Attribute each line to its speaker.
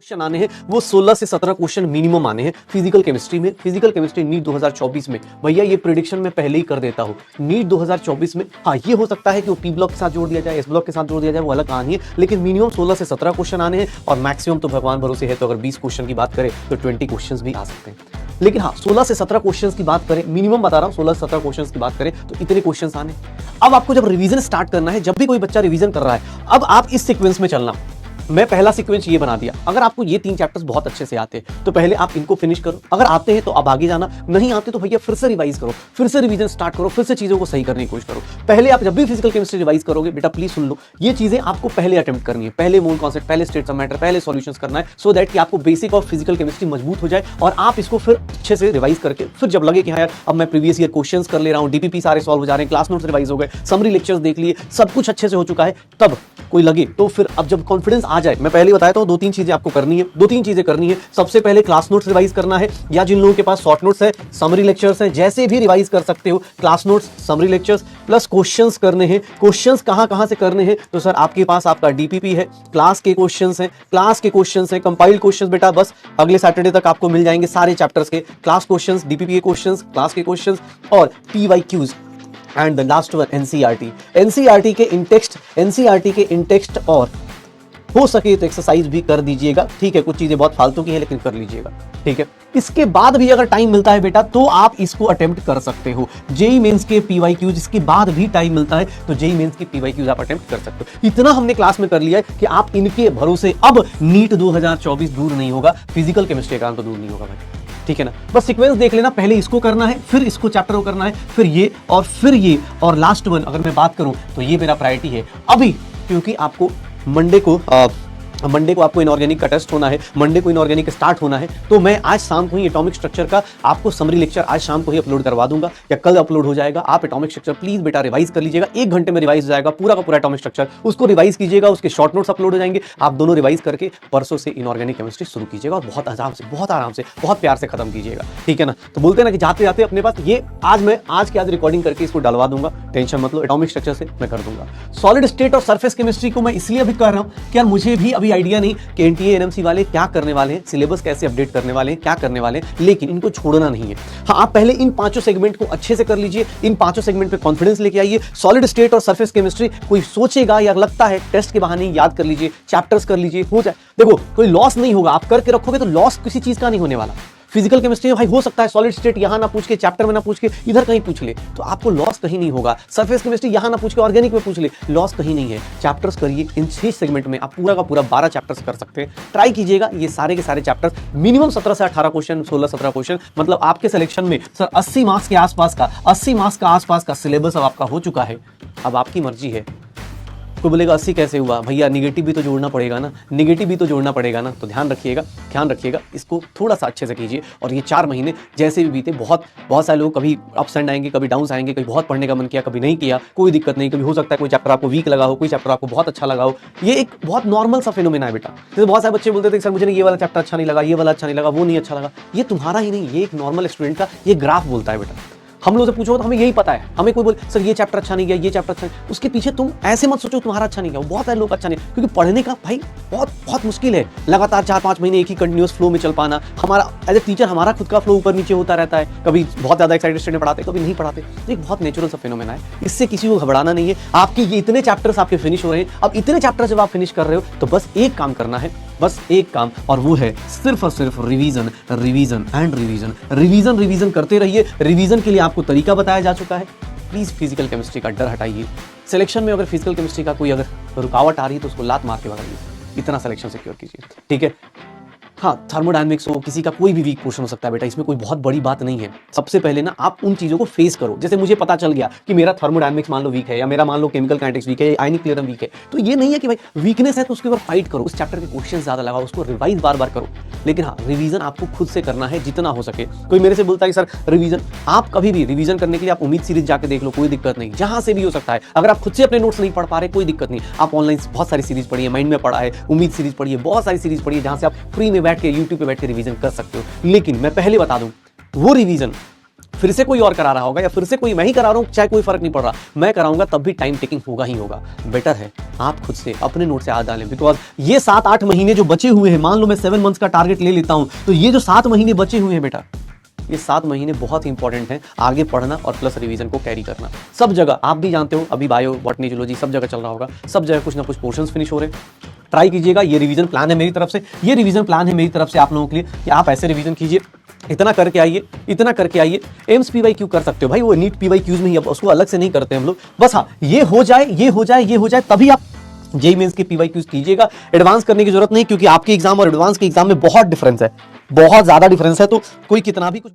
Speaker 1: Question आने हैं वो 16 से 17 क्वेश्चन मिनिमम आने हैं फिजिकल केमिस्ट्री में। फिजिकल केमिस्ट्री नीट 2024 में भैया ये प्रेडिक्शन मैं पहले ही कर देता हूँ। नीट 2024 में हाँ ये हो सकता है कि वो पी ब्लॉक के साथ जोड़ दिया जाए, एस ब्लॉक के साथ जोड़ दिया जाए, वो अलग कहानी है, लेकिन मिनिमम 16 से 17 क्वेश्चन आने हैं और मैक्सिमम तो भगवान भरोसे है, तो अगर 20 क्वेश्चन की बात करें तो 20 क्वेश्चन भी आ सकते हैं। लेकिन हाँ 16 से 17 क्वेश्चंस की बात करें, मिनिमम बता रहा हूँ 16 से 17 क्वेश्चंस की बात करें तो इतने क्वेश्चंस आने। अब आपको जब रिवीजन स्टार्ट करना है, जब भी कोई बच्चा रिवीजन कर रहा है, अब आप इस सीक्वेंस में चलना। मैं पहला सीक्वेंस ये बना दिया, अगर आपको ये 3 चैप्टर्स बहुत अच्छे से आते हैं तो पहले आप इनको फिनिश करो, अगर आते हैं तो अब आगे जाना, नहीं आते तो भैया फिर से रिवाइज करो, फिर से रिवीजन स्टार्ट करो, फिर से चीजों को सही करने की कोशिश करो। पहले आप जब भी फिजिकल केमिस्ट्री रिवाइज करोगे बेटा प्लीज सुन लो, ये चीजें आपको पहले अटेम्प्ट करनी है, पहले मूल कॉन्सेप्ट, पहले स्टेट्स ऑफ मैटर, पहले सॉल्यूशंस करना है, सो दैट कि आपको बेसिक ऑफ फिजिकल केमिस्ट्री मजबूत हो जाए और आप इसको फिर अच्छे से रिवाइज करके फिर जब लगे कि हाँ यार अब मैं प्रीवियस ईयर क्वेश्चंस कर ले रहा हूँ, डीपीपी सारे सॉल्व हो जा रहे हैं, क्लास नोट्स रिवाइज हो गए, समरी लेक्चर्स देख लिए, सब कुछ अच्छे से हो चुका है, तब कोई लगे तो फिर अब जब कॉन्फिडेंस आ जाए, मैं पहले बताया था 2-3 चीजें आपको करनी है, 2-3 चीजें करनी है। सबसे पहले क्लास नोट्स रिवाइज करना है, या जिन लोगों के पास शॉर्ट नोट्स है, समरी लेक्चर्स है, जैसे भी रिवाइज कर सकते हो, class notes, summary lectures plus questions करने हैं। क्वेश्चंस कहां से करने हैं तो सर आपके पास आपका डीपीपी है, क्लास के क्वेश्चंस हैं, क्लास के क्वेश्चंस हैं, कंपाइल्ड क्वेश्चंस बेटा बस अगले सैटरडे तक आपको मिल जाएंगे सारे चैप्टर्स के क्लास क्वेश्चंस, डीपीपी के क्वेश्चंस, क्लास के क्वेश्चंस और PYQs and the last one NCERT के इन टेक्स्ट और हो सके तो एक्सरसाइज भी कर दीजिएगा, ठीक है। कुछ चीजें बहुत फालतू की है लेकिन कर लीजिएगा, ठीक है। इसके बाद भी अगर टाइम मिलता है बेटा तो आप इसको अटेम्प्ट कर सकते हो। जेई मेंस के पीवाईक्यूज, इसके बाद भी टाइम मिलता है तो जेई मेंस के पीवाईक्यूज आप अटेम्प्ट कर सकते हो। इतना हमने क्लास में कर लिया है कि आप इनके भरोसे अब नीट 2024 दूर नहीं होगा, फिजिकल केमिस्ट्री का तो दूर नहीं होगा भाई, ठीक है ना। बस सीक्वेंस देख लेना, पहले इसको करना है, फिर इसको चैप्टर को करना है, फिर ये और लास्ट वन अगर मैं बात करूं तो ये मेरा प्रायोरिटी है अभी, क्योंकि आपको मंडे को आपको इनऑर्गेनिक का टेस्ट होना है, मंडे को इनऑर्गेनिक स्टार्ट होना है, तो मैं आज शाम को ही एटॉमिक स्ट्रक्चर का आपको समरी लेक्चर आज शाम को ही अपलोड करवा दूंगा या कल अपलोड हो जाएगा। आप एटॉमिक स्ट्रक्चर प्लीज बेटा रिवाइज कर लीजिएगा, 1 घंटे में रिवाइज हो जाएगा पूरा का पूरा एटॉमिक स्ट्रक्चर, उसको रिवाइज कीजिएगा, उसके शॉर्ट नोट्स अपलोड हो जाएंगे, आप दोनों रिवाइज करके परसों से इनऑर्गेनिक केमिस्ट्री शुरू कीजिएगा और बहुत आराम से बहुत प्यार से खत्म कीजिएगा, ठीक है ना। तो बोलते हैं ना कि जाते जाते अपने पास ये आज के रिकॉर्डिंग करके इसको डलवा दूंगा, टेंशन मत लो, एटॉमिक स्ट्रक्चर से मैं कर दूंगा। सॉलिड स्टेट और सरफेस केमिस्ट्री को मैं इसलिए अभी कर रहा हूं कि यार मुझे भी अभी आइडिया नहीं कि एनटीए एनएमसी वाले क्या करने वाले हैं, सिलेबस कैसे अपडेट करने वाले हैं, क्या करने वाले हैं, लेकिन इनको छोड़ना नहीं है। हाँ आप पहले इन 5 सेगमेंट को अच्छे से कर लीजिए, इन 5 सेगमेंट पे कॉन्फिडेंस लेके आइए। सॉलिड स्टेट और सरफेस केमिस्ट्री कोई सोचेगा या लगता है टेस्ट के बहाने याद कर लीजिए, चैप्टर्स कर लीजिए, हो जाए। देखो कोई लॉस नहीं होगा, आप करके रखोगे तो लॉस किसी चीज का नहीं होने वाला। फिजिकल केमिस्ट्री में भाई हो सकता है सॉलिड स्टेट यहां ना पूछ के, चैप्टर में ना पूछ के, इधर कहीं पूछ ले तो आपको लॉस कहीं नहीं होगा। सरफेस केमिस्ट्री यहां ना पूछ के ऑर्गेनिक में पूछ ले, लॉस कहीं नहीं है। चैप्टर्स करिए, इन 6 सेगमेंट में आप पूरा का पूरा 12 चैप्टर्स कर सकते हैं। ट्राई कीजिएगा ये सारे के सारे चैप्टर्स, मिनिमम 17 से 18 क्वेश्चन, 16-17 क्वेश्चन, मतलब आपके सिलेक्शन में सर 80 मार्क्स के आसपास का सिलेबस अब आपका हो चुका है। अब आपकी मर्जी है, कोई बोलेगा 80 कैसे हुआ भैया, निगेटिव भी तो जोड़ना पड़ेगा ना, तो ध्यान रखिएगा, इसको थोड़ा सा अच्छे से कीजिए। और ये 4 महीने जैसे भी बीते, बहुत सारे लोग कभी अप्स एंड आएंगे, कभी डाउन्स आएंगे, कभी बहुत पढ़ने का मन किया, कभी नहीं किया, कोई दिक्कत नहीं। कभी हो सकता है कोई चैप्टर आपको वीक लगा हो, कोई चैप्टर आपको बहुत अच्छा लगा हो, ये एक बहुत नॉर्मल सा फिनोमेना है बेटा। जैसे बहुत सारे बच्चे बोलते थे सर मुझे ये वाला चैप्टर अच्छा नहीं लगा, ये वाला अच्छा नहीं लगा, वो नहीं अच्छा लगा, ये तुम्हारा ही नहीं, ये एक नॉर्मल स्टूडेंट का ये ग्राफ बोलता है बेटा। हम लोग से पूछो तो हमें यही पता है, हमें कोई बोले सर ये चैप्टर अच्छा नहीं गया, ये चैप्टर अच्छा नहीं, उसके पीछे तुम ऐसे मत सोचो तुम्हारा अच्छा नहीं गया, बहुत सारे लोग अच्छा नहीं, क्योंकि पढ़ने का भाई बहुत मुश्किल है। लगातार 4-5 महीने एक ही कंटिन्यूअस फ्लो में चल पाना, हमारा एज ए टीचर हमारा खुद का फ्लो ऊपर नीचे होता रहता है, कभी बहुत ज़्यादा एक्साइटेड स्टूडेंट पढ़ाते, कभी नहीं पढ़ाते, तो एक बहुत नेचुरल सा फिनोमेना है, इससे किसी को घबराना नहीं है। आपकी ये इतने चैप्टर्स आपके फिनिश हो रहे हैं, अब इतने चैप्टर जब आप फिनिश कर रहे हो तो बस एक काम करना है, और वो है सिर्फ और सिर्फ रिवीजन करते रहिए। रिवीजन के लिए आपको तरीका बताया जा चुका है। प्लीज फिजिकल केमिस्ट्री का डर हटाइए। सिलेक्शन में अगर फिजिकल केमिस्ट्री का कोई अगर रुकावट आ रही है तो उसको लात मार के भगाइए, इतना सिलेक्शन सिक्योर कीजिए, ठीक है। हाँ थर्मोडायनेमिक्स हो, किसी का कोई भी वीक पोर्शन हो सकता है बेटा, इसमें कोई बहुत बड़ी बात नहीं है। सबसे पहले ना आप उन चीज़ों को फेस करो। जैसे मुझे पता चल गया कि मेरा थर्मोडायनेमिक्स मान लो वीक है, या मेरा मान लो केमिकल काइनेटिक्स वीक है, या आयनिक क्लियरम वीक है, तो ये नहीं है कि भाई वीकनेस है तो उसके ऊपर फाइट करो, उस चैप्टर के क्वेश्चन ज़्यादा लगाओ, उसको रिवाइज बार करो। लेकिन हाँ रिवीजन आपको खुद से करना है जितना हो सके। कोई मेरे से बोलता है सर रिवीजन, आप कभी भी रिवीजन करने के लिए आप उम्मीद सीरीज जाके देख लो, कोई दिक्कत नहीं, जहाँ से भी हो सकता है। अगर आप खुद से अपने नोट्स नहीं पढ़ पा रहे कोई दिक्कत नहीं, आप ऑनलाइन बहुत सारी सीरीज पढ़िए, माइंड में पढ़ा है, उम्मीद सीरीज पढ़िए, बहुत सारी सीरीज पढ़िए, जहाँ से आप फ्री में बैठ के यूट्यूब पे बैठ के रिवीजन कर सकते हो। लेकिन मैं पहले बता दूं, वो रिवीजन फिर से कोई और करा रहा होगा या फिर से कोई मैं ही करा रहा हूं, चाहे कोई फर्क नहीं पड़ रहा, मैं कराऊंगा तब भी टाइम टेकिंग होगा ही होगा। बेटर है आप खुद से अपने नोट से हाथ डालें, बिकॉज ये 7-8 महीने जो बचे हुए हैं, मान लो मैं 7 मंथ्स का टारगेट ले लेता हूं, तो ये जो 7 महीने बचे हुए हैं बेटा, ये 7 महीने बहुत इंपॉर्टेंट हैं आगे पढ़ना और प्लस रिवीजन को कैरी करना। सब जगह आप भी जानते हो, अभी बायो बॉटनी जूलॉजी सब जगह चल रहा होगा, सब जगह कुछ ना कुछ पोर्शंस फिनिश हो रहे हैं। ट्राई कीजिएगा, ये रिवीजन प्लान है मेरी तरफ से, ये रिवीजन प्लान है मेरी तरफ से आप लोगों के लिए कि आप ऐसे रिवीजन कीजिए, इतना करके आइए, इतना करके आइए। एम्स PYQ कर सकते हो भाई, वो नीट PYQs में ही, अब उसको अलग से नहीं करते हम लोग, बस हाँ ये हो जाए, ये हो जाए, ये हो जाए, तभी आप जेईई मेंस के PYQs कीजिएगा। एडवांस करने की जरूरत नहीं, क्योंकि आपके एग्जाम और एडवांस के एग्जाम में बहुत डिफरेंस है, बहुत ज्यादा डिफरेंस है, तो कोई कितना भी कुछ